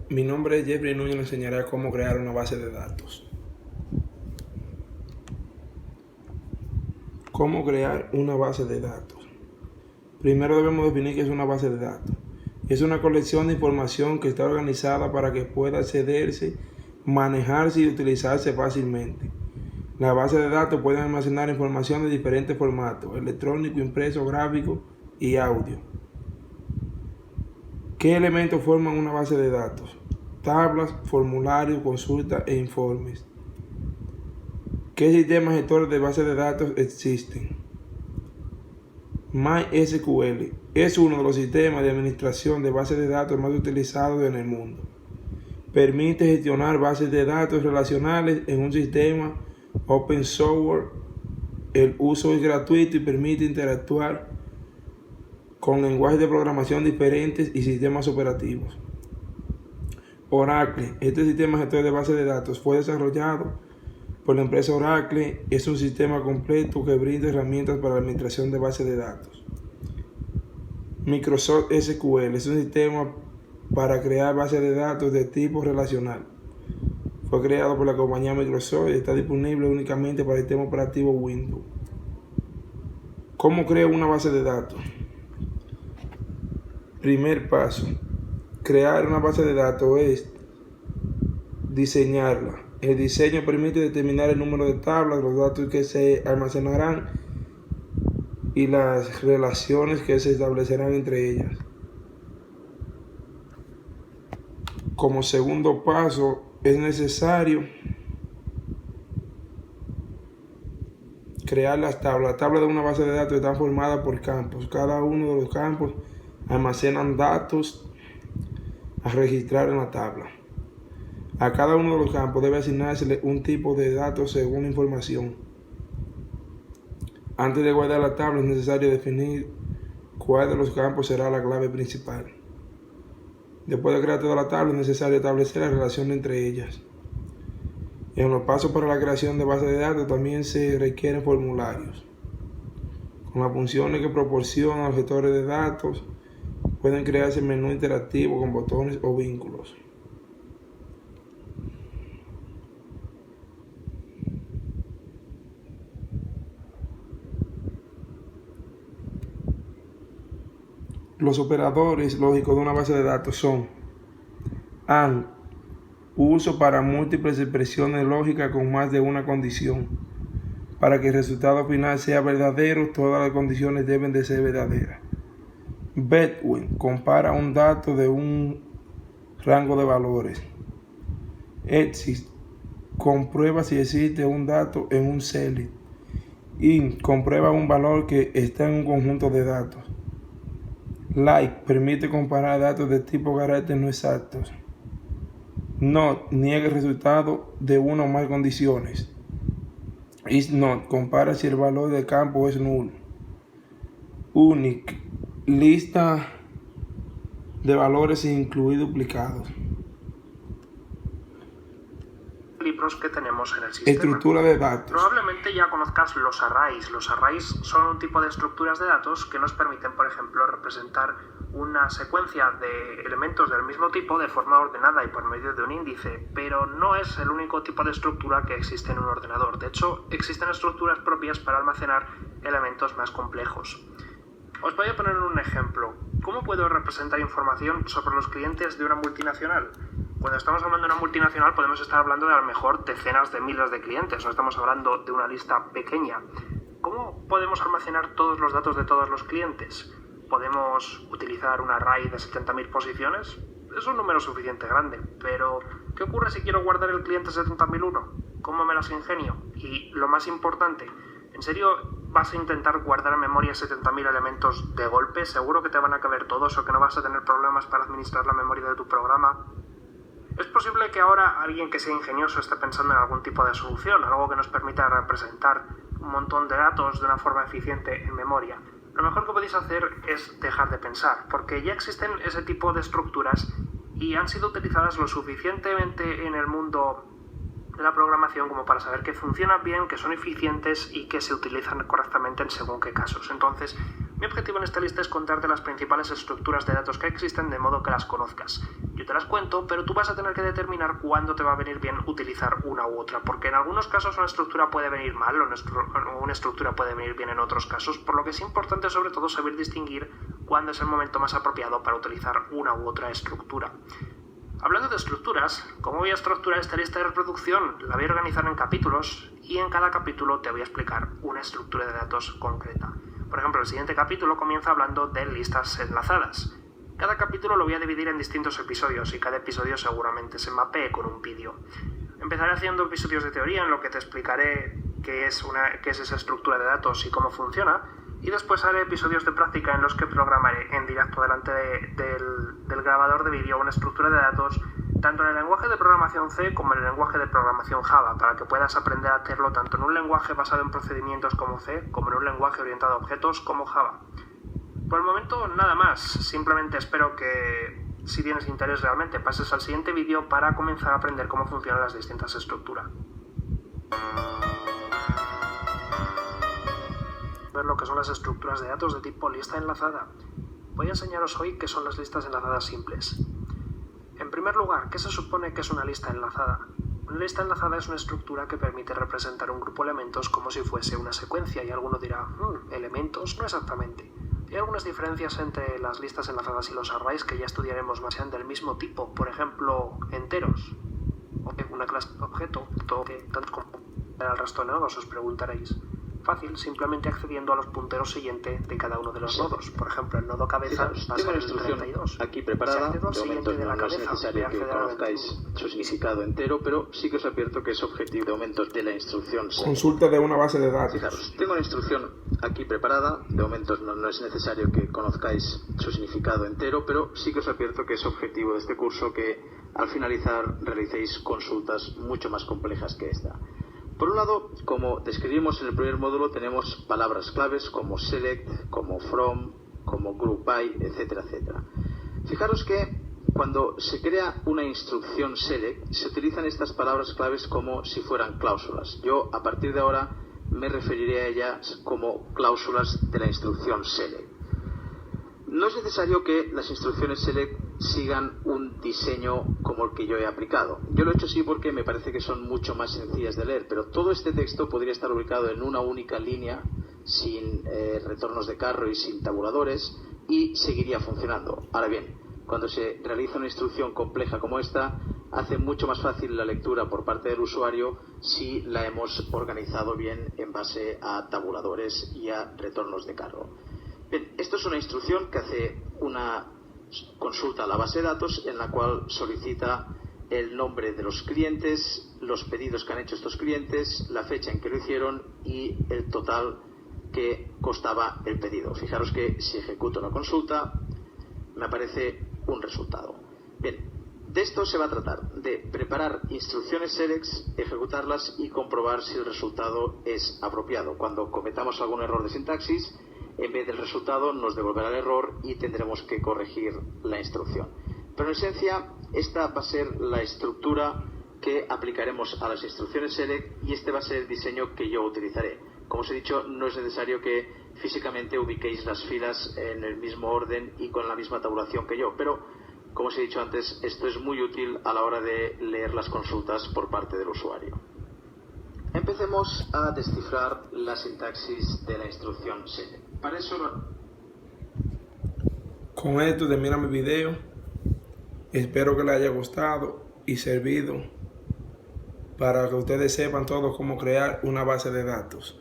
Mi nombre es Jeffrey Núñez y le enseñaré cómo crear una base de datos. ¿Cómo crear una base de datos? Primero debemos definir qué es una base de datos. Es una colección de información que está organizada para que pueda accederse, manejarse y utilizarse fácilmente. Las bases de datos pueden almacenar información de diferentes formatos: electrónico, impreso, gráfico y audio. ¿Qué elementos forman una base de datos? Tablas, formularios, consultas e informes. ¿Qué sistemas gestores de bases de datos existen? MySQL es uno de los sistemas de administración de bases de datos más utilizados en el mundo. Permite gestionar bases de datos relacionales en un sistema open source. El uso es gratuito y permite interactuar con lenguajes de programación diferentes y sistemas operativos. Oracle, este sistema gestor de bases de datos fue desarrollado por la empresa Oracle. Es un sistema completo que brinda herramientas para la administración de bases de datos. Microsoft SQL es un sistema para crear bases de datos de tipo relacional. Fue creado por la compañía Microsoft y está disponible únicamente para el sistema operativo Windows. ¿Cómo creo una base de datos? Primer paso: crear una base de datos es diseñarla. El diseño permite determinar el número de tablas, los datos que se almacenarán y las relaciones que se establecerán entre ellas. Como segundo paso, es necesario crear las tablas. Las tablas de una base de datos están formadas por campos. Cada uno de los campos almacenan datos a registrar en la tabla. A cada uno de los campos debe asignarse un tipo de datos según la información. Antes de guardar la tabla es necesario definir cuál de los campos será la clave principal. Después de crear toda la tabla es necesario establecer la relación entre ellas. En los pasos para la creación de bases de datos también se requieren formularios. Con las funciones que proporcionan los gestores de datos pueden crearse menús interactivos con botones o vínculos. Los operadores lógicos de una base de datos son AND, uso para múltiples expresiones lógicas con más de una condición. Para que el resultado final sea verdadero, todas las condiciones deben de ser verdaderas. Between, compara un dato de un rango de valores. Exist, comprueba si existe un dato en un cell. Int, comprueba un valor que está en un conjunto de datos. Like, permite comparar datos de tipo carácter no exactos. Not, niega el resultado de una o más condiciones. Is not, compara si el valor del campo es nulo. Unique, lista de valores sin incluir duplicados. Libros que tenemos en el sistema. Estructura de datos. Probablemente ya conozcas los arrays. Los arrays son un tipo de estructuras de datos que nos permiten, por ejemplo, representar una secuencia de elementos del mismo tipo de forma ordenada y por medio de un índice, pero no es el único tipo de estructura que existe en un ordenador. De hecho, existen estructuras propias para almacenar elementos más complejos. Os voy a poner un ejemplo. ¿Cómo puedo representar información sobre los clientes de una multinacional? Cuando estamos hablando de una multinacional podemos estar hablando de a lo mejor decenas de miles de clientes, no estamos hablando de una lista pequeña. ¿Cómo podemos almacenar todos los datos de todos los clientes? ¿Podemos utilizar un array de 70.000 posiciones? Es un número suficiente grande, pero ¿qué ocurre si quiero guardar el cliente 70.001? ¿Cómo me las ingenio? Y lo más importante, ¿en serio vas a intentar guardar en memoria 70.000 elementos de golpe? ¿Seguro que te van a caber todos o que no vas a tener problemas para administrar la memoria de tu programa? Es posible que ahora alguien que sea ingenioso esté pensando en algún tipo de solución, algo que nos permita representar un montón de datos de una forma eficiente en memoria. Lo mejor que podéis hacer es dejar de pensar, porque ya existen ese tipo de estructuras y han sido utilizadas lo suficientemente en el mundo de la programación como para saber que funcionan bien, que son eficientes y que se utilizan correctamente en según qué casos. Entonces, Mi objetivo en esta lista es contarte las principales estructuras de datos que existen de modo que las conozcas. Yo te las cuento, pero tú vas a tener que determinar cuándo te va a venir bien utilizar una u otra, porque en algunos casos una estructura puede venir mal o una estructura puede venir bien en otros casos, por lo que es importante sobre todo saber distinguir cuándo es el momento más apropiado para utilizar una u otra estructura. Hablando de estructuras, ¿cómo voy a estructurar esta lista de reproducción? La voy a organizar en capítulos y en cada capítulo te voy a explicar una estructura de datos concreta. Por ejemplo, el siguiente capítulo comienza hablando de listas enlazadas. Cada capítulo lo voy a dividir en distintos episodios y cada episodio seguramente se mapee con un vídeo. Empezaré haciendo episodios de teoría en lo que te explicaré qué es esa estructura de datos y cómo funciona, y después haré episodios de práctica en los que programaré en directo delante del grabador de vídeo una estructura de datos tanto en el lenguaje de programación C como en el lenguaje de programación Java, para que puedas aprender a hacerlo tanto en un lenguaje basado en procedimientos como C como en un lenguaje orientado a objetos como Java. Por el momento nada más, simplemente espero que, si tienes interés realmente, pases al siguiente vídeo para comenzar a aprender cómo funcionan las distintas estructuras. Ver lo que son las estructuras de datos de tipo lista enlazada. Voy a enseñaros hoy qué son las listas enlazadas simples. En primer lugar, ¿qué se supone que es una lista enlazada? Una lista enlazada es una estructura que permite representar un grupo de elementos como si fuese una secuencia, y alguno dirá, elementos, no exactamente. Hay algunas diferencias entre las listas enlazadas y los arrays que ya estudiaremos más, sean del mismo tipo, por ejemplo, enteros, o una clase de objeto, que tanto como el resto de nodos, os preguntaréis. Fácil, simplemente accediendo a los punteros siguientes de cada uno de los nodos. Por ejemplo, el nodo cabeza va a ser el 32. Aquí preparada. De momento no es necesario que conozcáis su significado entero, pero sí que os advierto que es objetivo de momento de la instrucción. Consulta de una base de datos. Fijaros, tengo la instrucción aquí preparada. De momento no es necesario que conozcáis su significado entero, pero sí que os advierto que es objetivo de este curso que al finalizar realicéis consultas mucho más complejas que esta. Por un lado, como describimos en el primer módulo, tenemos palabras claves como select, como from, como group by, etcétera, etcétera. Fijaros que cuando se crea una instrucción select, se utilizan estas palabras claves como si fueran cláusulas. Yo, a partir de ahora, me referiré a ellas como cláusulas de la instrucción select. No es necesario que las instrucciones select sigan un diseño como el que yo he aplicado. Yo lo he hecho así porque me parece que son mucho más sencillas de leer, pero todo este texto podría estar ubicado en una única línea, sin retornos de carro y sin tabuladores, y seguiría funcionando. Ahora bien, cuando se realiza una instrucción compleja como esta, hace mucho más fácil la lectura por parte del usuario si la hemos organizado bien en base a tabuladores y a retornos de carro. Bien, esto es una instrucción que hace una consulta a la base de datos en la cual solicita el nombre de los clientes, los pedidos que han hecho estos clientes, la fecha en que lo hicieron y el total que costaba el pedido. Fijaros que si ejecuto una consulta me aparece un resultado. Bien, de esto se va a tratar, de preparar instrucciones select, ejecutarlas y comprobar si el resultado es apropiado. Cuando cometamos algún error de sintaxis, en vez del resultado nos devolverá el error y tendremos que corregir la instrucción. Pero en esencia, esta va a ser la estructura que aplicaremos a las instrucciones select y este va a ser el diseño que yo utilizaré. Como os he dicho, no es necesario que físicamente ubiquéis las filas en el mismo orden y con la misma tabulación que yo, pero como os he dicho antes, esto es muy útil a la hora de leer las consultas por parte del usuario. Empecemos a descifrar la sintaxis de la instrucción select. Para eso, con esto termina mi video. Espero que les haya gustado y servido para que ustedes sepan todos cómo crear una base de datos.